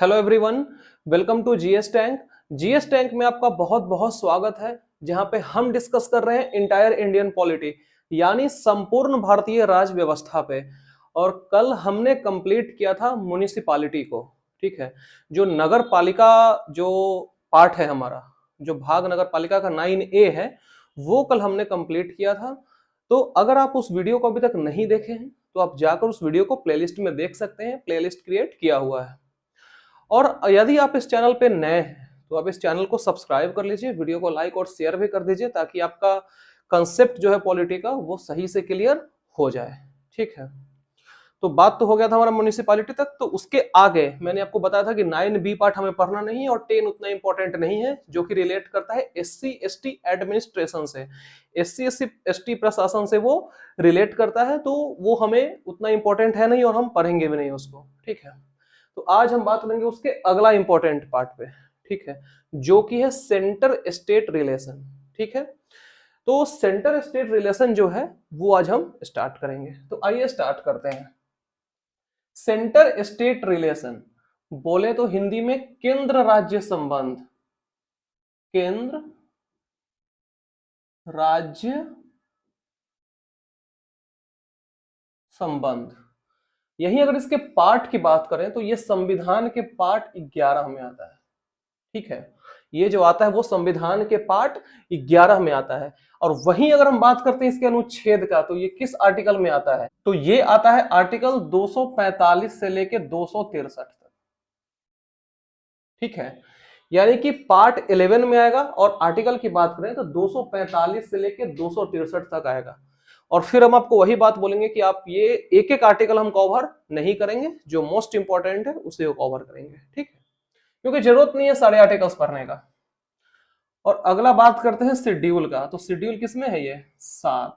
Hello everyone, welcome to GS tank. GS tank में आपका बहुत बहुत स्वागत है, जहां पे हम डिस्कस कर रहे हैं इंटायर इंडियन पॉलिटी यानी संपूर्ण भारतीय राज व्यवस्था पे। और कल हमने कंप्लीट किया था म्युनिसिपालिटी को। ठीक है, जो नगर पालिका जो पार्ट है हमारा, जो भाग नगर पालिका का 9A है, वो कल हमने कंप्लीट किया था। तो अगर आप उस वीडियो को अभी तक नहीं देखे हैं तो आप जाकर उस वीडियो को प्लेलिस्ट में देख सकते हैं, प्लेलिस्ट क्रिएट किया हुआ है। और यदि आप इस चैनल पे नए हैं तो आप इस चैनल को सब्सक्राइब कर लीजिए, वीडियो को लाइक और शेयर भी कर दीजिए, ताकि आपका कंसेप्ट जो है पॉलिटी का वो सही से क्लियर हो जाए। ठीक है, तो बात तो हो गया था हमारा म्युनिसिपैलिटी तक। तो उसके आगे मैंने आपको बताया था कि 9B पार्ट हमें पढ़ना नहीं है और 10 उतना इंपॉर्टेंट नहीं है, जो कि रिलेट करता है एससी एसटी एडमिनिस्ट्रेशन से। एससी एसटी प्रशासन से वो रिलेट करता है, तो वो हमें उतना इंपॉर्टेंट है नहीं और हम पढ़ेंगे भी नहीं उसको। ठीक है, तो आज हम बात करेंगे उसके अगला इंपॉर्टेंट पार्ट पे। ठीक है, जो कि है सेंटर स्टेट रिलेशन। ठीक है, तो सेंटर स्टेट रिलेशन जो है वो आज हम स्टार्ट करेंगे। तो आइए स्टार्ट करते हैं। सेंटर स्टेट रिलेशन बोले तो हिंदी में केंद्र राज्य संबंध। केंद्र राज्य संबंध, यही अगर इसके पार्ट की बात करें तो ये संविधान के पार्ट 11 में आता है। ठीक है, ये जो आता है वो संविधान के पार्ट 11 में आता है। और वहीं अगर हम बात करते हैं इसके अनुच्छेद का, तो ये किस आर्टिकल में आता है? तो ये आता है आर्टिकल 245 से लेके 263 तक। ठीक है, यानी कि पार्ट 11 में आएगा और आर्टिकल की बात करें तो 245 से लेके 263 तक आएगा। और फिर हम आपको वही बात बोलेंगे कि आप ये एक एक आर्टिकल हम कवर नहीं करेंगे, जो मोस्ट इंपॉर्टेंट है उसे कवर करेंगे। ठीक है, क्योंकि जरूरत नहीं है सारे आर्टिकल्स पढ़ने का। और अगला बात करते हैं शेड्यूल का। तो शेड्यूल किसमें है? ये 7।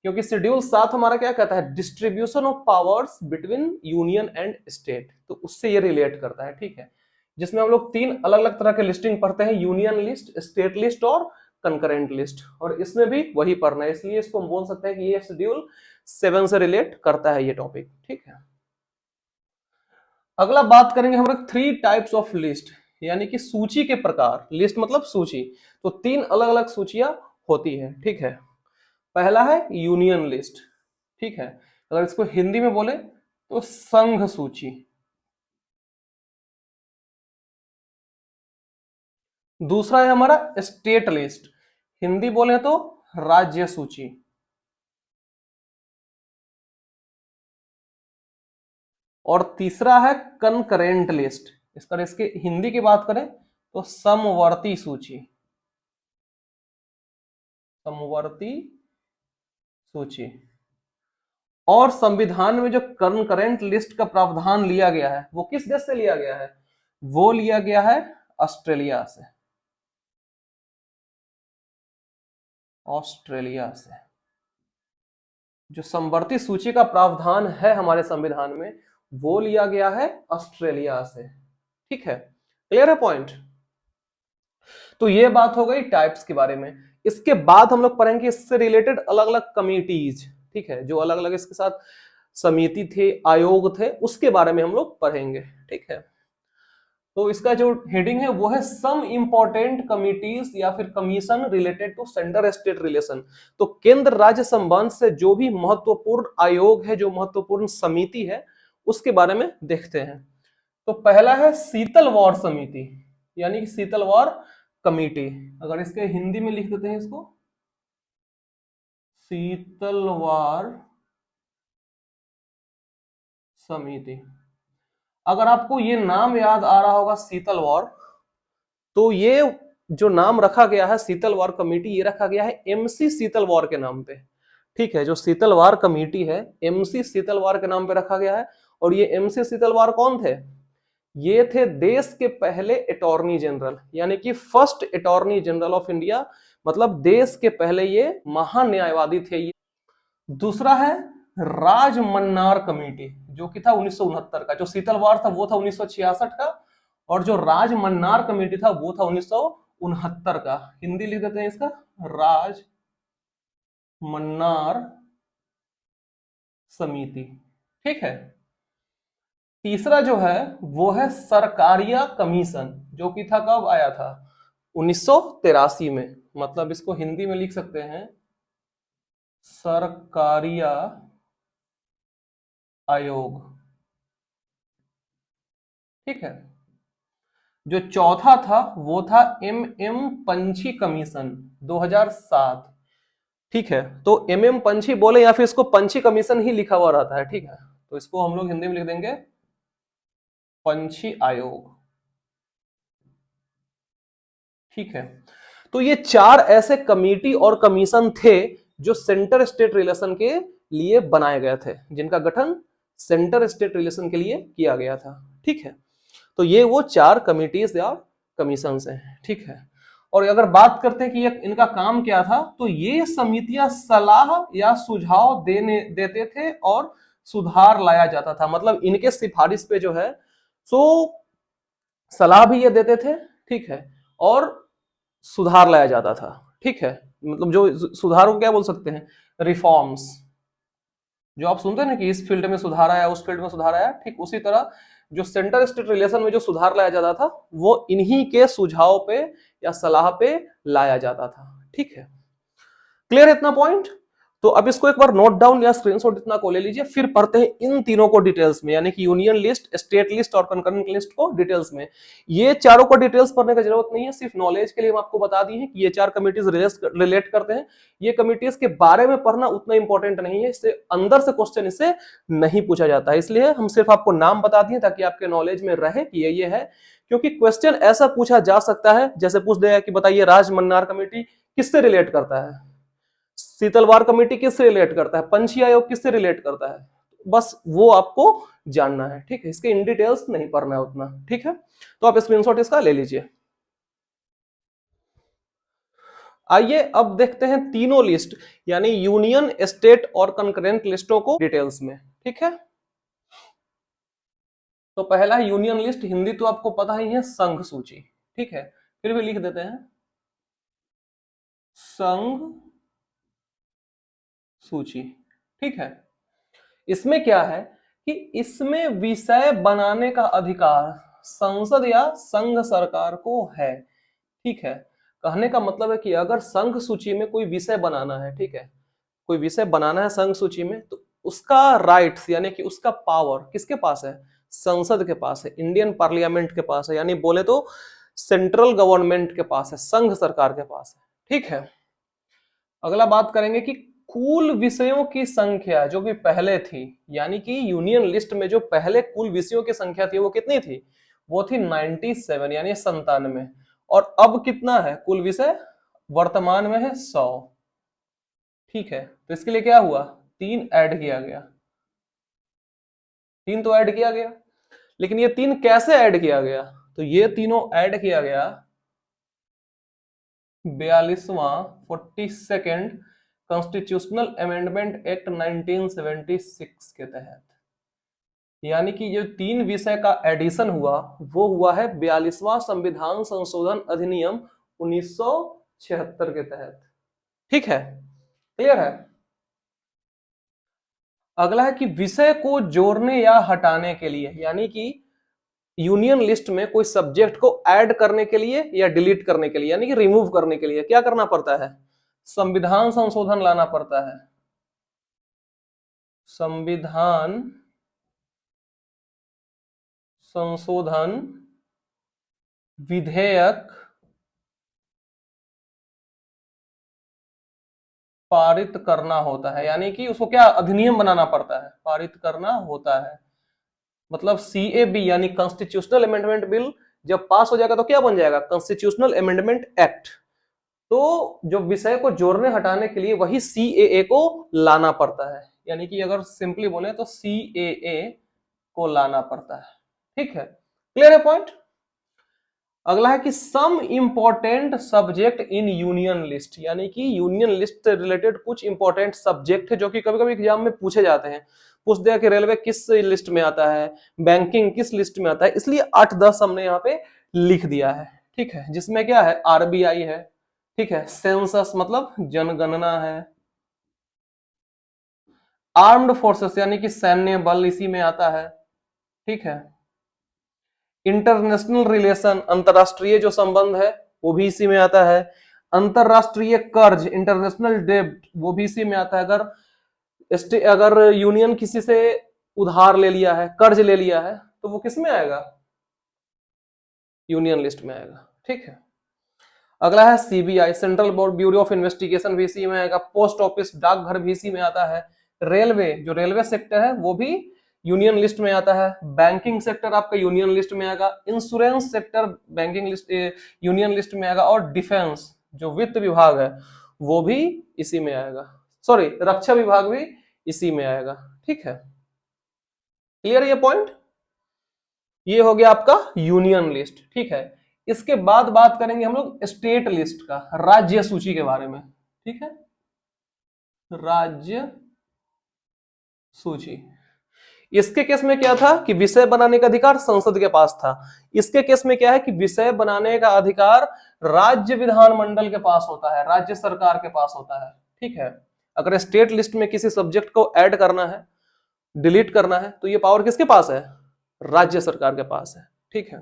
क्योंकि शेड्यूल 7 हमारा क्या कहता है? Distribution of powers between union and state, तो उससे ये रिलेट करता है। ठीक है, जिसमें हम लोग 3 अलग अलग तरह के लिस्टिंग पढ़ते हैं, यूनियन लिस्ट, स्टेट लिस्ट और कंकरेंट लिस्ट। और इसमें भी वही पढ़ना है, इसलिए इसको हम बोल सकते हैं कि ये शेड्यूल 7 से रिलेट करता है ये टॉपिक। ठीक है, अगला बात करेंगे हम लोग 3 टाइप्स ऑफ लिस्ट, यानी कि सूची के प्रकार। लिस्ट मतलब सूची, तो 3 अलग अलग सूचियां होती है। ठीक है, पहला है यूनियन लिस्ट। ठीक है, अगर इसको हिंदी में बोले तो संघ सूची। दूसरा है हमारा स्टेट लिस्ट, हिंदी बोले तो राज्य सूची। और तीसरा है कनकरेंट लिस्ट, इसके हिंदी की बात करें तो समवर्ती सूची। समवर्ती सूची। और संविधान में जो करेंट लिस्ट का प्रावधान लिया गया है वो किस देश से लिया गया है? वो लिया गया है ऑस्ट्रेलिया से। ऑस्ट्रेलिया से जो समवर्ती सूची का प्रावधान है हमारे संविधान में, वो लिया गया है ऑस्ट्रेलिया से। ठीक है, क्लियर है पॉइंट? तो ये बात हो गई टाइप्स के बारे में। इसके बाद हम लोग पढ़ेंगे इससे रिलेटेड अलग अलग कमिटीज। ठीक है, जो अलग अलग इसके साथ समिति थे, आयोग थे, उसके बारे में हम लोग पढ़ेंगे। ठीक है, तो इसका जो हेडिंग है वो है सम इंपॉर्टेंट कमिटीज या फिर commission related to centre state relation. तो केंद्र राज्य संबंध से जो भी महत्वपूर्ण आयोग है, जो महत्वपूर्ण समिति है, उसके बारे में देखते हैं। तो पहला है शीतल वार समिति, यानी कि शीतल वार कमिटी। अगर इसके हिंदी में लिख देते हैं इसको, शीतल वार समिति। अगर आपको ये नाम याद आ रहा होगा शीतल वार, तो ये जो नाम रखा गया है शीतल वार कमेटी, ये रखा गया है एमसी शीतल वार के नाम पे। ठीक है, जो शीतल वार कमेटी है एमसी शीतल वार के नाम पे रखा गया है। और ये एमसी शीतल वार कौन थे? ये थे देश के पहले अटॉर्नी जनरल, यानी कि first attorney general of India, मतलब देश के पहले ये महान्यायवादी थे ये। दूसरा है राजमन्नार कमेटी, जो कि था 1969 का। जो शीतल वार था वो था 1966 का, और जो राजमन्नार कमेटी था वो था 1969 का। हिंदी लिख देते हैं इसका, राज मन्नार समिति। ठीक है, तीसरा जो है वो है सरकारिया कमीशन, जो कि था कब आया था? 1983 में। मतलब इसको हिंदी में लिख सकते हैं सरकारिया आयोग। ठीक है। जो चौथा था वो था एम पंछी कमीशन, 2007। ठीक है, तो एम पंछी बोले या फिर इसको पंछी कमीशन ही लिखा हुआ रहता है। ठीक है, तो इसको हम लोग हिंदी में लिख देंगे पंछी आयोग। ठीक है, तो ये चार ऐसे कमेटी और कमीशन थे जो सेंटर स्टेट रिलेशन के लिए बनाए गए थे, जिनका गठन सेंटर स्टेट रिलेशन के लिए किया गया था। ठीक है, तो ये वो चार कमिटीज या कमीशन हैं। ठीक है, और अगर बात करते हैं कि ये इनका काम क्या था, तो ये समितियां सलाह या सुझाव देते थे और सुधार लाया जाता था। मतलब इनके सिफारिश पे जो है सो सलाह भी ये देते थे। ठीक है, और सुधार लाया जाता था। ठीक है, मतलब जो सुधार को क्या बोल सकते हैं? रिफॉर्म्स। जो आप सुनते हैं ना कि इस फील्ड में सुधार आया, उस फील्ड में सुधार आया, ठीक उसी तरह जो सेंटर स्टेट रिलेशन में जो सुधार लाया जाता था वो इन्हीं के सुझाव पे या सलाह पे लाया जाता था। ठीक है, क्लियर है इतना पॉइंट? तो अब इसको एक बार नोट डाउन या स्क्रीनशॉट इतना को ले लीजिए, फिर पढ़ते हैं इन तीनों को डिटेल्स में, यानी कि यूनियन लिस्ट, स्टेट लिस्ट और कंकरेंट लिस्ट को डिटेल्स में। ये चारों को डिटेल्स पढ़ने की जरूरत नहीं है, सिर्फ नॉलेज के लिए हम आपको बता दी है कि ये चार कमिटीज रिलेट करते हैं। ये कमिटीज के बारे में पढ़ना उतना इंपॉर्टेंट नहीं है, इससे अंदर से क्वेश्चन इससे नहीं पूछा जाता है, इसलिए हम सिर्फ आपको नाम बता दिए ताकि आपके नॉलेज में रहे कि ये है। क्योंकि क्वेश्चन ऐसा पूछा जा सकता है, जैसे पूछ देगा कि बताइए राज मन्नार कमेटी किससे रिलेट करता है, शीतलवार कमेटी किससे रिलेट करता है, पंछी आयोग किससे रिलेट करता है, बस वो आपको जानना है। ठीक है, इसके इन डिटेल्स नहीं पढ़ना है उतना। ठीक है, तो आप स्क्रीनशॉट इसका ले लीजिए। आइए अब देखते हैं तीनों लिस्ट, यानी यूनियन, स्टेट और कंकरेंट लिस्टों को डिटेल्स में। ठीक है, तो पहला है यूनियन लिस्ट, हिंदी तो आपको पता ही है, संघ सूची। ठीक है, फिर भी लिख देते हैं संघ सूची। ठीक है, इसमें क्या है कि इसमें विषय बनाने का अधिकार संसद या संघ सरकार को है। ठीक है, कहने का मतलब है कि अगर संघ सूची में कोई विषय बनाना है, ठीक है, कोई विषय बनाना है संघ सूची में, तो उसका राइट्स यानी कि उसका पावर किसके पास है? संसद के पास है, इंडियन पार्लियामेंट के पास है, यानी बोले तो सेंट्रल गवर्नमेंट के पास है, संघ सरकार के पास है। ठीक है, अगला बात करेंगे कि कुल विषयों की संख्या जो कि पहले थी, यानी कि यूनियन लिस्ट में जो पहले कुल विषयों की संख्या थी वो कितनी थी? वो थी 97, यानी 97। और अब कितना है कुल विषय? वर्तमान में है 100। ठीक है, तो इसके लिए क्या हुआ? 3 ऐड किया गया। 3 तो ऐड किया गया, लेकिन ये 3 कैसे ऐड किया गया? तो ये तीनों ऐड किया गया 42वां 42nd कॉन्स्टिट्यूशनल अमेंडमेंट एक्ट 1976 के तहत। यानी कि जो 3 विषय का एडिशन हुआ वो हुआ है 42वां संविधान संशोधन अधिनियम 1976 के तहत। ठीक है, क्लियर है? अगला है कि विषय को जोड़ने या हटाने के लिए, यानी कि यूनियन लिस्ट में कोई सब्जेक्ट को ऐड करने के लिए या डिलीट करने के लिए, यानी कि रिमूव करने के लिए क्या करना पड़ता है? संविधान संशोधन लाना पड़ता है। संविधान संशोधन विधेयक पारित करना होता है, यानी कि उसको क्या अधिनियम बनाना पड़ता है, पारित करना होता है। मतलब CAB यानी कॉन्स्टिट्यूशनल अमेंडमेंट बिल जब पास हो जाएगा तो क्या बन जाएगा? Constitutional amendment act. तो जो विषय को जोड़ने हटाने के लिए वही CAA को लाना पड़ता है, यानी कि अगर सिंपली बोले तो CAA को लाना पड़ता है। ठीक है, क्लियर है पॉइंट? अगला है कि some important subject in union list, यानी कि यूनियन लिस्ट से रिलेटेड कुछ इंपॉर्टेंट सब्जेक्ट है जो कि कभी कभी एग्जाम में पूछे जाते हैं। पूछ दिया कि रेलवे किस लिस्ट में आता है, बैंकिंग किस लिस्ट में आता है, इसलिए 8-10 हमने यहाँ पे लिख दिया है। ठीक है, जिसमें क्या है? RBI है, ठीक है, सेंसस मतलब जनगणना है, आर्म्ड फोर्सेस यानी कि सैन्य बल इसी में आता है, ठीक है। इंटरनेशनल रिलेशन, अंतरराष्ट्रीय जो संबंध है वो भी इसी में आता है। अंतरराष्ट्रीय कर्ज, इंटरनेशनल डेब्ट, वो भी इसी में आता है। अगर यूनियन किसी से उधार ले लिया है, कर्ज ले लिया है, तो वो किस में आएगा? यूनियन लिस्ट में आएगा। ठीक है। अगला है CBI, central board bureau of investigation, भी इसी में आएगा। पोस्ट ऑफिस, डाकघर भी इसी में आता है। रेलवे, जो रेलवे सेक्टर है वो भी यूनियन लिस्ट में आता है। बैंकिंग सेक्टर आपका यूनियन लिस्ट में आएगा। Insurance sector banking list union list में आएगा। और डिफेंस, जो वित्त विभाग है, वो भी इसी में आएगा। सॉरी, रक्षा विभाग भी इसी में आएगा। ठीक है, क्लियर ये पॉइंट? ये हो गया आपका यूनियन लिस्ट। ठीक है। इसके बाद बात करेंगे हम लोग स्टेट लिस्ट का, राज्य सूची के बारे में। ठीक है, राज्य सूची। इसके केस में क्या था कि विषय बनाने का अधिकार संसद के पास था। इसके केस में क्या है कि विषय बनाने का अधिकार राज्य विधानमंडल के पास होता है, राज्य सरकार के पास होता है। ठीक है। अगर स्टेट लिस्ट में किसी सब्जेक्ट को ऐड करना है, डिलीट करना है, तो ये पावर किसके पास है? राज्य सरकार के पास है। ठीक है।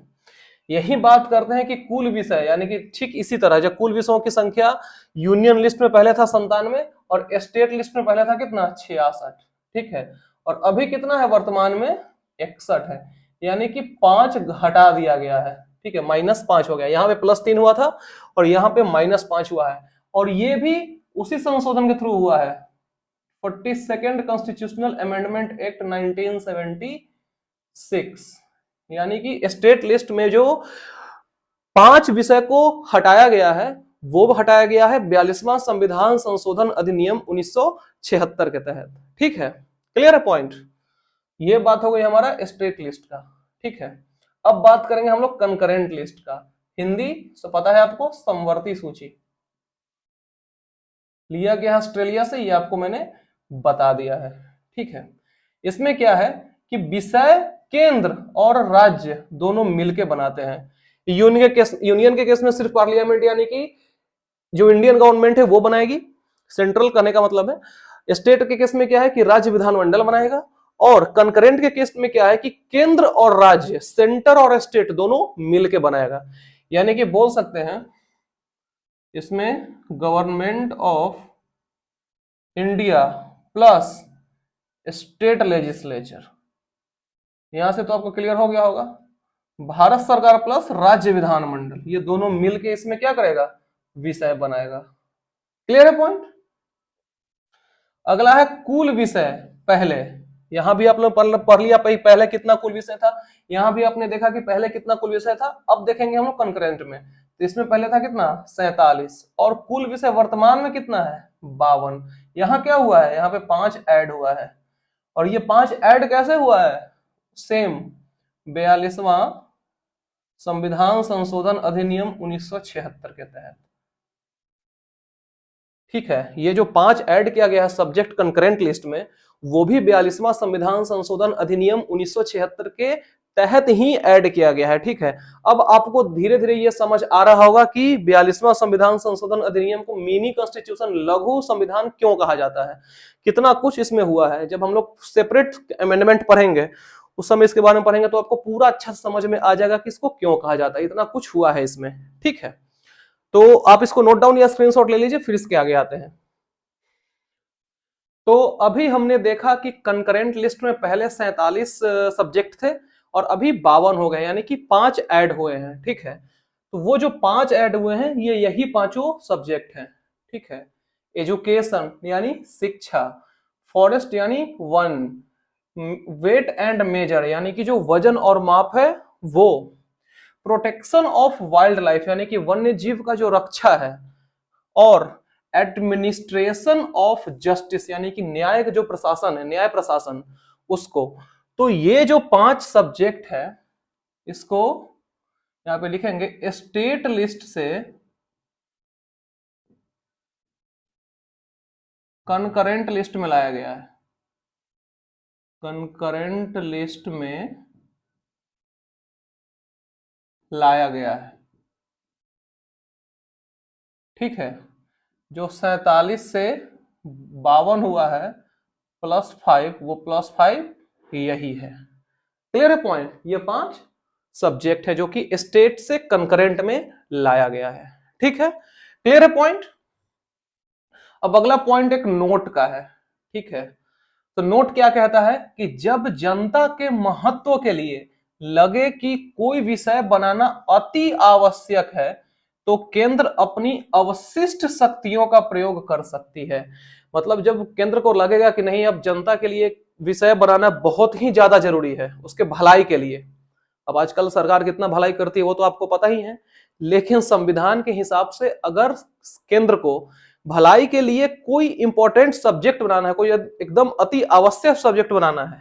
यही बात करते हैं कि कुल विषय, यानी कि ठीक इसी तरह जब कुल विषयों की संख्या यूनियन लिस्ट में पहले था 97 और स्टेट लिस्ट में पहले था कितना? 66। ठीक है। और अभी कितना है वर्तमान में? 61 है। यानी कि 5 घटा दिया गया है। ठीक है, -5 हो गया। यहाँ पे +3 हुआ था और यहाँ पे -5 हुआ है। और ये भी उसी संशोधन के थ्रू हुआ है, 42nd कॉन्स्टिट्यूशनल अमेंडमेंट एक्ट 1976। यानी कि स्टेट लिस्ट में जो 5 विषय को हटाया गया है, वो हटाया गया है 42वां संविधान संशोधन अधिनियम 1976 के तहत। ठीक है, क्लियर है पॉइंट? ये बात हो गई हमारा स्टेट लिस्ट का। ठीक है। अब बात करेंगे हम लोग कंकरेंट लिस्ट का। हिंदी से पता है आपको, समवर्ती सूची। लिया गया ऑस्ट्रेलिया से, ये आपको मैंने बता दिया है। ठीक है। इसमें क्या है कि विषय केंद्र और राज्य दोनों मिलके बनाते हैं। यूनियन के केस में सिर्फ पार्लियामेंट, यानी कि जो इंडियन गवर्नमेंट है वो बनाएगी, सेंट्रल करने का मतलब है। स्टेट के केस में क्या है कि राज्य विधानमंडल बनाएगा। और कंकरेंट के केस में क्या है कि केंद्र और राज्य, सेंटर और स्टेट दोनों मिलके बनाएगा। यानी कि बोल सकते हैं इसमें government of India plus state legislature. यहां से तो आपको क्लियर हो गया होगा। भारत सरकार प्लस राज्य विधानमंडल, ये दोनों मिलके इसमें क्या करेगा? विषय बनाएगा। क्लियर है पॉइंट? अगला है कुल विषय। पहले यहां भी आप लोग पढ़ लिया पहले कितना कुल विषय था। यहां भी आपने देखा कि पहले कितना कुल विषय था। अब देखेंगे हम लोग कंकरेंट में, तो इसमें पहले था कितना? 47। और कुल विषय वर्तमान में कितना है? 52। यहाँ क्या हुआ है? यहाँ पे 5 ऐड हुआ है। और ये 5 ऐड कैसे हुआ है? सेम 42वां संविधान संशोधन अधिनियम 1976 के तहत। ठीक है। ये जो 5 ऐड किया गया है सब्जेक्ट कंकरेंट लिस्ट में, वो भी 42वां संविधान संशोधन अधिनियम 1976 के तहत ही ऐड किया गया है। ठीक है। अब आपको धीरे धीरे ये समझ आ रहा होगा कि 42वां संविधान संशोधन अधिनियम को मिनी कॉन्स्टिट्यूशन, लघु संविधान क्यों कहा जाता है। कितना कुछ इसमें हुआ है। जब हम लोग सेपरेट अमेंडमेंट पढ़ेंगे उस समय इसके बारे में पढ़ेंगे तो आपको पूरा अच्छा समझ में आ जाएगा कि इसको क्यों कहा जाता है, इतना कुछ हुआ है इसमें। ठीक है, तो आप इसको नोट डाउन या स्क्रीनशॉट ले लीजिए, फिर इसके आगे आते हैं। तो अभी हमने देखा कि कंकरेंट लिस्ट में पहले 47 सब्जेक्ट थे और अभी 52 हो गए, यानी कि 5 ऐड हुए हैं। ठीक है। तो वो जो 5 ऐड हुए हैं ये यही पांचों सब्जेक्ट हैं। ठीक है। एजुकेशन यानी शिक्षा, फॉरेस्ट यानी वन, वेट एंड मेजर यानी कि जो वजन और माप है वो, प्रोटेक्शन ऑफ वाइल्ड लाइफ यानी कि वन्य जीव का जो रक्षा है, और एडमिनिस्ट्रेशन ऑफ जस्टिस यानी कि न्याय का जो प्रशासन है, न्याय प्रशासन, उसको। तो ये जो 5 सब्जेक्ट है इसको यहां पे लिखेंगे स्टेट लिस्ट से कंकरेंट लिस्ट में लाया गया है। कंकरेंट लिस्ट में लाया गया है। ठीक है। जो 47 से 52 हुआ है +5, वो +5 यही है। क्लियर है पॉइंट? ये 5 सब्जेक्ट है जो कि स्टेट से कंकरेंट में लाया गया है। ठीक है, क्लियर है पॉइंट? अब अगला पॉइंट एक नोट का है। ठीक है, तो नोट क्या कहता है कि जब जनता के महत्व के लिए लगे कि कोई विषय बनाना अति आवश्यक है तो केंद्र अपनी अवशिष्ट शक्तियों का प्रयोग कर सकती है। मतलब जब केंद्र को लगेगा कि नहीं, अब जनता के लिए विषय बनाना बहुत ही ज्यादा जरूरी है उसके भलाई के लिए। अब आजकल सरकार कितना भलाई करती है वो तो आपको पता ही है, लेकिन संविधान के हिसाब से अगर केंद्र को भलाई के लिए कोई इंपॉर्टेंट सब्जेक्ट बनाना है, कोई एकदम अति आवश्यक सब्जेक्ट बनाना है,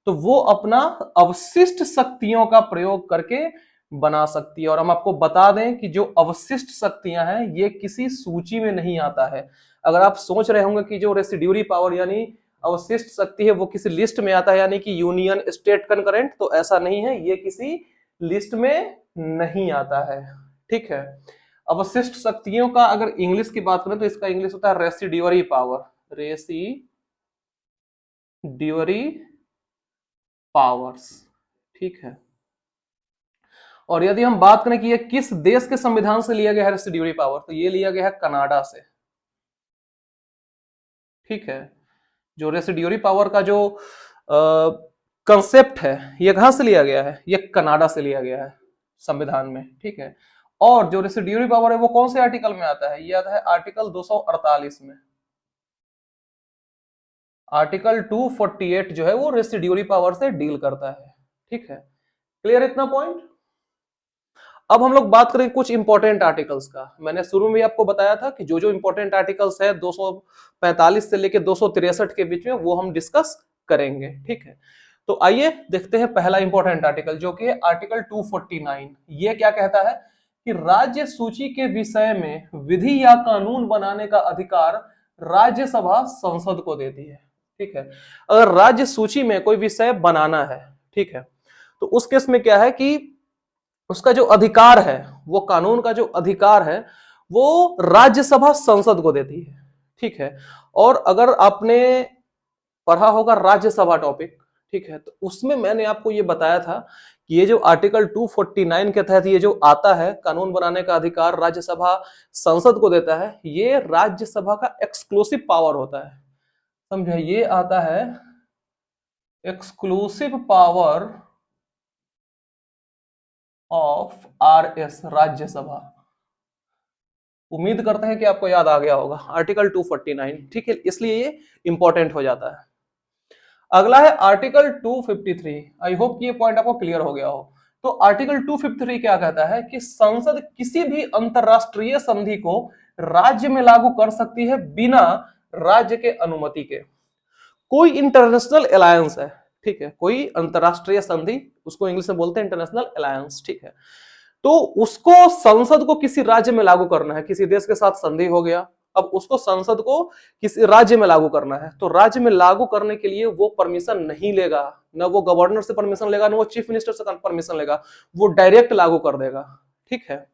तो वो अपना अवशिष्ट शक्तियों का प्रयोग करके बना सकती है। और हम आपको बता दें कि जो अवशिष्ट शक्तियां हैं ये किसी सूची में नहीं आता है। अगर आप सोच रहे होंगे कि जो रेसिड्यूरी पावर यानी अवशिष्ट शक्ति है वो किसी लिस्ट में आता है, यानी कि यूनियन स्टेट कंकरेंट, तो ऐसा नहीं है, ये किसी लिस्ट में नहीं आता है। ठीक है, अवशिष्ट शक्तियों का अगर इंग्लिश की बात करें तो इसका इंग्लिश होता है रेसिड्यूरी पावर, रेसिड्यूरी पावर्स। ठीक है, और यदि हम बात करें कि ये किस देश के संविधान से लिया गया है रेसिड्यूरी पावर, तो ये लिया गया है कनाडा से। ठीक है, जो रेसिड्यूरी पावर का जो कंसेप्ट है ये कहां से लिया गया है, ये कनाडा से लिया गया है संविधान में। ठीक है, और जो रेसिड्यूरी पावर है वो कौन से आर्टिकल में आता है, ये आता है आर्टिकल 248 में। आर्टिकल 248 जो है वो रेसिड्यूरी पावर से डील करता है। ठीक है, क्लियर इतना पॉइंट? अब हम लोग बात करें कुछ इंपॉर्टेंट आर्टिकल्स का। मैंने शुरू में आपको बताया था कि जो जो इंपॉर्टेंट आर्टिकल्स है 245 से लेकर 263 के बीच में वो हम डिस्कस करेंगे। ठीक है, तो आइए देखते हैं पहला इंपॉर्टेंट आर्टिकल जो कि आर्टिकल 249। ये क्या कहता है कि राज्य सूची के विषय में विधि या कानून बनाने का अधिकार राज्यसभा संसद को देती है। ठीक है, अगर राज्य सूची में कोई विषय बनाना है, ठीक है, तो उस केस में क्या है कि उसका जो अधिकार है, वो कानून का जो अधिकार है वो राज्यसभा संसद को देती है। ठीक है, और अगर आपने पढ़ा होगा राज्यसभा टॉपिक, ठीक है, तो उसमें मैंने आपको ये बताया था कि ये जो आर्टिकल 249 के तहत ये जो आता है कानून बनाने का अधिकार राज्यसभा संसद को देता है, ये राज्यसभा का एक्सक्लूसिव पावर होता है। समझे, ये आता है exclusive power of RS, Rajya Sabha. उम्मीद करते हैं कि आपको याद आ गया होगा आर्टिकल 249। ठीक है, इसलिए ये इंपॉर्टेंट हो जाता है। अगला है आर्टिकल 253। आई होप कि ये पॉइंट आपको क्लियर हो गया हो। तो आर्टिकल 253 क्या कहता है कि संसद किसी भी अंतरराष्ट्रीय संधि को राज्य में लागू कर सकती है बिना राज्य के अनुमति के। कोई इंटरनेशनल अलायंस है, ठीक है, कोई अंतरराष्ट्रीय संधि, उसको इंग्लिश में बोलते हैं इंटरनेशनल अलायंस। ठीक है, तो उसको संसद को किसी राज्य में लागू करना है, किसी देश के साथ संधि हो गया, अब उसको संसद को किसी राज्य में लागू करना है, तो राज्य में लागू करने के लिए वो परमिशन नहीं लेगा, ना वो गवर्नर से परमिशन लेगा, ना वो चीफ मिनिस्टर से परमिशन लेगा, वो डायरेक्ट लागू कर देगा। ठीक है,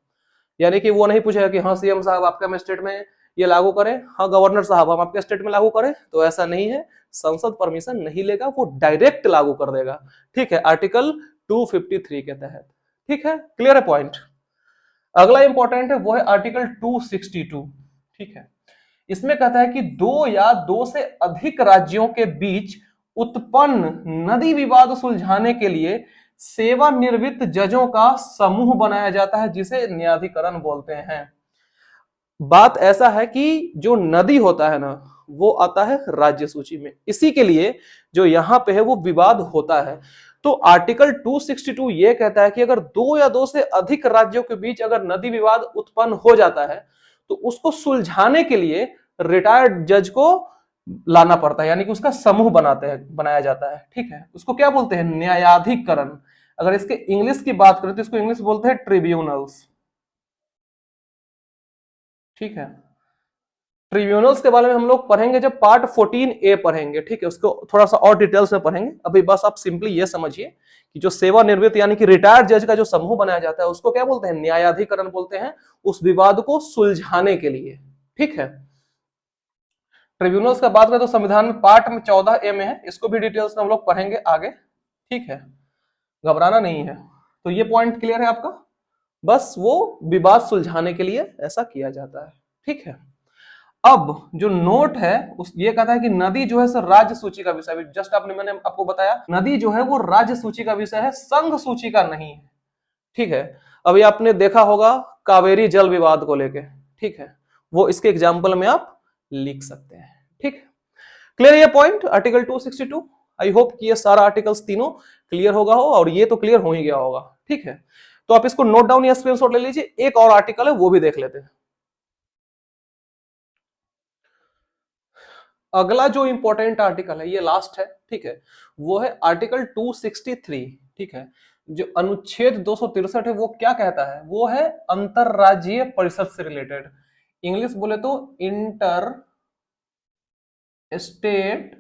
यानी कि वो नहीं पूछेगा कि हाँ सीएम साहब आपका स्टेट में ये लागू करें, हाँ गवर्नर साहब हम आपके स्टेट में लागू करें, तो ऐसा नहीं है, संसद परमिशन नहीं लेगा, वो डायरेक्ट लागू कर देगा। ठीक है, आर्टिकल 253 के तहत। ठीक है, क्लियर है पॉइंट? अगला इंपॉर्टेंट है वो है आर्टिकल 262। ठीक है, इसमें कहता है कि दो या दो से अधिक राज्यों के बीच उत्पन्न नदी विवाद सुलझाने के लिए सेवानिवृत्त जजों का समूह बनाया जाता है जिसे न्यायाधिकरण बोलते हैं। बात ऐसा है कि जो नदी होता है ना वो आता है राज्य सूची में, इसी के लिए जो यहां पे है वो विवाद होता है। तो आर्टिकल 262 ये कहता है कि अगर दो या दो से अधिक राज्यों के बीच अगर नदी विवाद उत्पन्न हो जाता है तो उसको सुलझाने के लिए रिटायर्ड जज को लाना पड़ता है, यानी कि उसका समूह बनाया जाता है। ठीक है, उसको क्या बोलते हैं, न्यायाधिकरण। अगर इसके इंग्लिश की बात करें तो इसको इंग्लिश बोलते हैं ट्रिब्यूनल्स। ठीक है, ट्रिब्यूनल्स के बारे में हम लोग पढ़ेंगे जब पार्ट 14A पढ़ेंगे। ठीक है, उसको थोड़ा सा और डिटेल्स में पढ़ेंगे। अभी बस आप सिंपली ये समझिए कि जो सेवानिवृत्त यानी कि रिटायर्ड जज का जो समूह बनाया जाता है उसको क्या बोलते हैं, न्यायाधिकरण बोलते हैं, उस विवाद को सुलझाने के लिए। ठीक है, ट्रिब्यूनल्स का बात करें तो संविधान में पार्ट में 14A में है, इसको भी डिटेल्स में हम लोग पढ़ेंगे आगे। ठीक है, घबराना नहीं है। तो ये पॉइंट क्लियर है आपका। बस वो विवाद सुलझाने के लिए ऐसा किया जाता है। ठीक है। अब जो नोट है उस ये कहता है कि नदी जो है सर राज्य सूची का विषय, जस्ट आपने मैंने आपको बताया नदी जो है वो राज्य सूची का विषय है, संघ सूची का नहीं है। ठीक है। अभी आपने देखा होगा कावेरी जल विवाद को लेके, ठीक है, वो इसके एग्जाम्पल में आप लिख सकते हैं। ठीक है, क्लियर ये पॉइंट आर्टिकल 262। आई होप कि ये सारा आर्टिकल्स तीनों क्लियर होगा हो, और ये तो क्लियर हो ही गया होगा। ठीक है, तो आप इसको नोट डाउन या स्क्रीनशॉट ले लीजिए। एक और आर्टिकल है वो भी देख लेते हैं। अगला जो इंपॉर्टेंट आर्टिकल है, ये लास्ट है, ठीक है, वो है आर्टिकल 263। ठीक है, जो अनुच्छेद 263 है वो क्या कहता है, वो है अंतरराज्यीय परिषद से रिलेटेड। इंग्लिश बोले तो इंटर स्टेट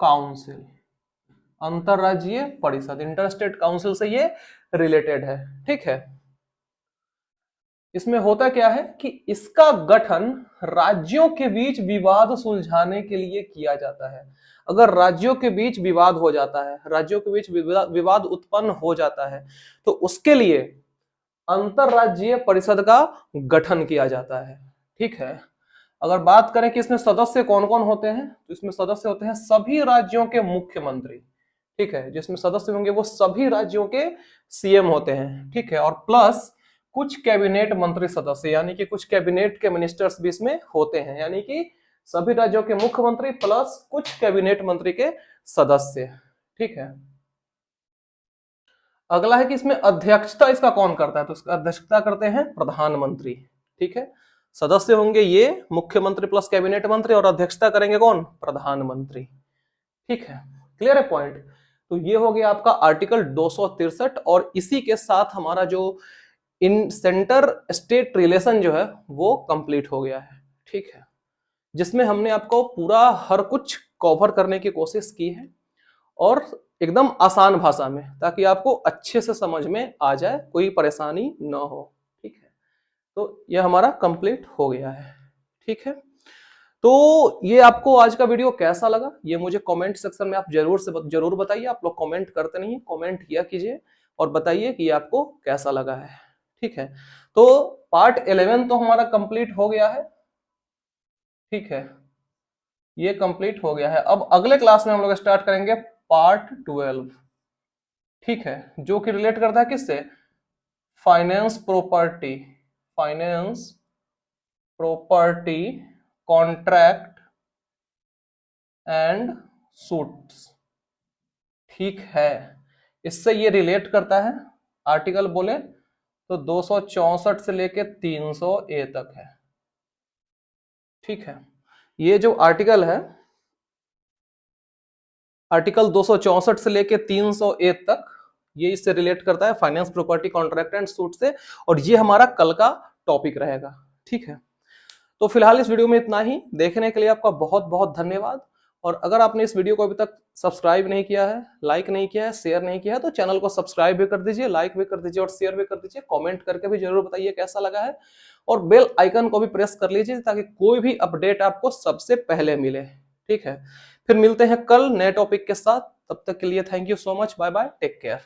काउंसिल, अंतरराज्यीय परिषद, इंटर स्टेट काउंसिल से ये रिलेटेड है। ठीक है, इसमें होता क्या है कि इसका गठन राज्यों के बीच विवाद सुलझाने के लिए किया जाता है। अगर राज्यों के बीच विवाद हो जाता है, राज्यों के बीच विवाद उत्पन्न हो जाता है, तो उसके लिए अंतरराज्यीय परिषद का गठन किया जाता है। ठीक है, अगर बात करें कि इसमें सदस्य कौन कौन होते हैं, तो इसमें सदस्य होते हैं सभी राज्यों के मुख्यमंत्री। ठीक है, जिसमें सदस्य होंगे वो सभी राज्यों के सीएम होते हैं। ठीक है, और प्लस कुछ कैबिनेट मंत्री सदस्य, यानी कि कुछ कैबिनेट के मिनिस्टर्स भी इसमें होते हैं, यानी कि सभी राज्यों के मुख्यमंत्री प्लस कुछ कैबिनेट मंत्री के सदस्य। ठीक है, अगला है कि इसमें अध्यक्षता इसका कौन करता है, तो इसका अध्यक्षता करते हैं प्रधानमंत्री। ठीक है, सदस्य होंगे ये मुख्यमंत्री प्लस कैबिनेट मंत्री, और अध्यक्षता करेंगे कौन, प्रधानमंत्री। ठीक है, क्लियर है पॉइंट। तो ये हो गया आपका आर्टिकल 263, और इसी के साथ हमारा जो इन सेंटर स्टेट रिलेशन जो है वो कंप्लीट हो गया है। ठीक है, जिसमें हमने आपको पूरा हर कुछ कवर करने की कोशिश की है, और एकदम आसान भाषा में, ताकि आपको अच्छे से समझ में आ जाए, कोई परेशानी ना हो। ठीक है, तो ये हमारा कंप्लीट हो गया है। ठीक है, तो ये आपको आज का वीडियो कैसा लगा, ये मुझे कमेंट सेक्शन में आप जरूर बताइए। आप लोग कमेंट करते नहीं, कमेंट किया कीजिए और बताइए कि आपको कैसा लगा है। ठीक है, तो पार्ट 11 तो हमारा कंप्लीट हो गया है। ठीक है, ये कंप्लीट हो गया है। अब अगले क्लास में हम लोग स्टार्ट करेंगे पार्ट 12। ठीक है, जो कि रिलेट करता है किससे, finance property, finance property contract and suits. ठीक है, इससे ये रिलेट करता है। आर्टिकल बोले तो 264 से लेके 300 ए तक है। ठीक है, ये जो आर्टिकल है, आर्टिकल 264 से लेके 300 ए तक, ये इससे रिलेट करता है finance property contract and suit से, और ये हमारा कल का टॉपिक रहेगा। ठीक है, तो फिलहाल इस वीडियो में इतना ही। देखने के लिए आपका बहुत बहुत धन्यवाद। और अगर आपने इस वीडियो को अभी तक सब्सक्राइब नहीं किया है, लाइक नहीं किया है, शेयर नहीं किया है, तो चैनल को सब्सक्राइब भी कर दीजिए, लाइक भी कर दीजिए और शेयर भी कर दीजिए। कमेंट करके भी जरूर बताइए कैसा लगा है, और बेल आइकन को भी प्रेस कर लीजिए, ताकि कोई भी अपडेट आपको सबसे पहले मिले। ठीक है, फिर मिलते हैं कल नए टॉपिक के साथ। तब तक के लिए thank you so much, bye bye, take care.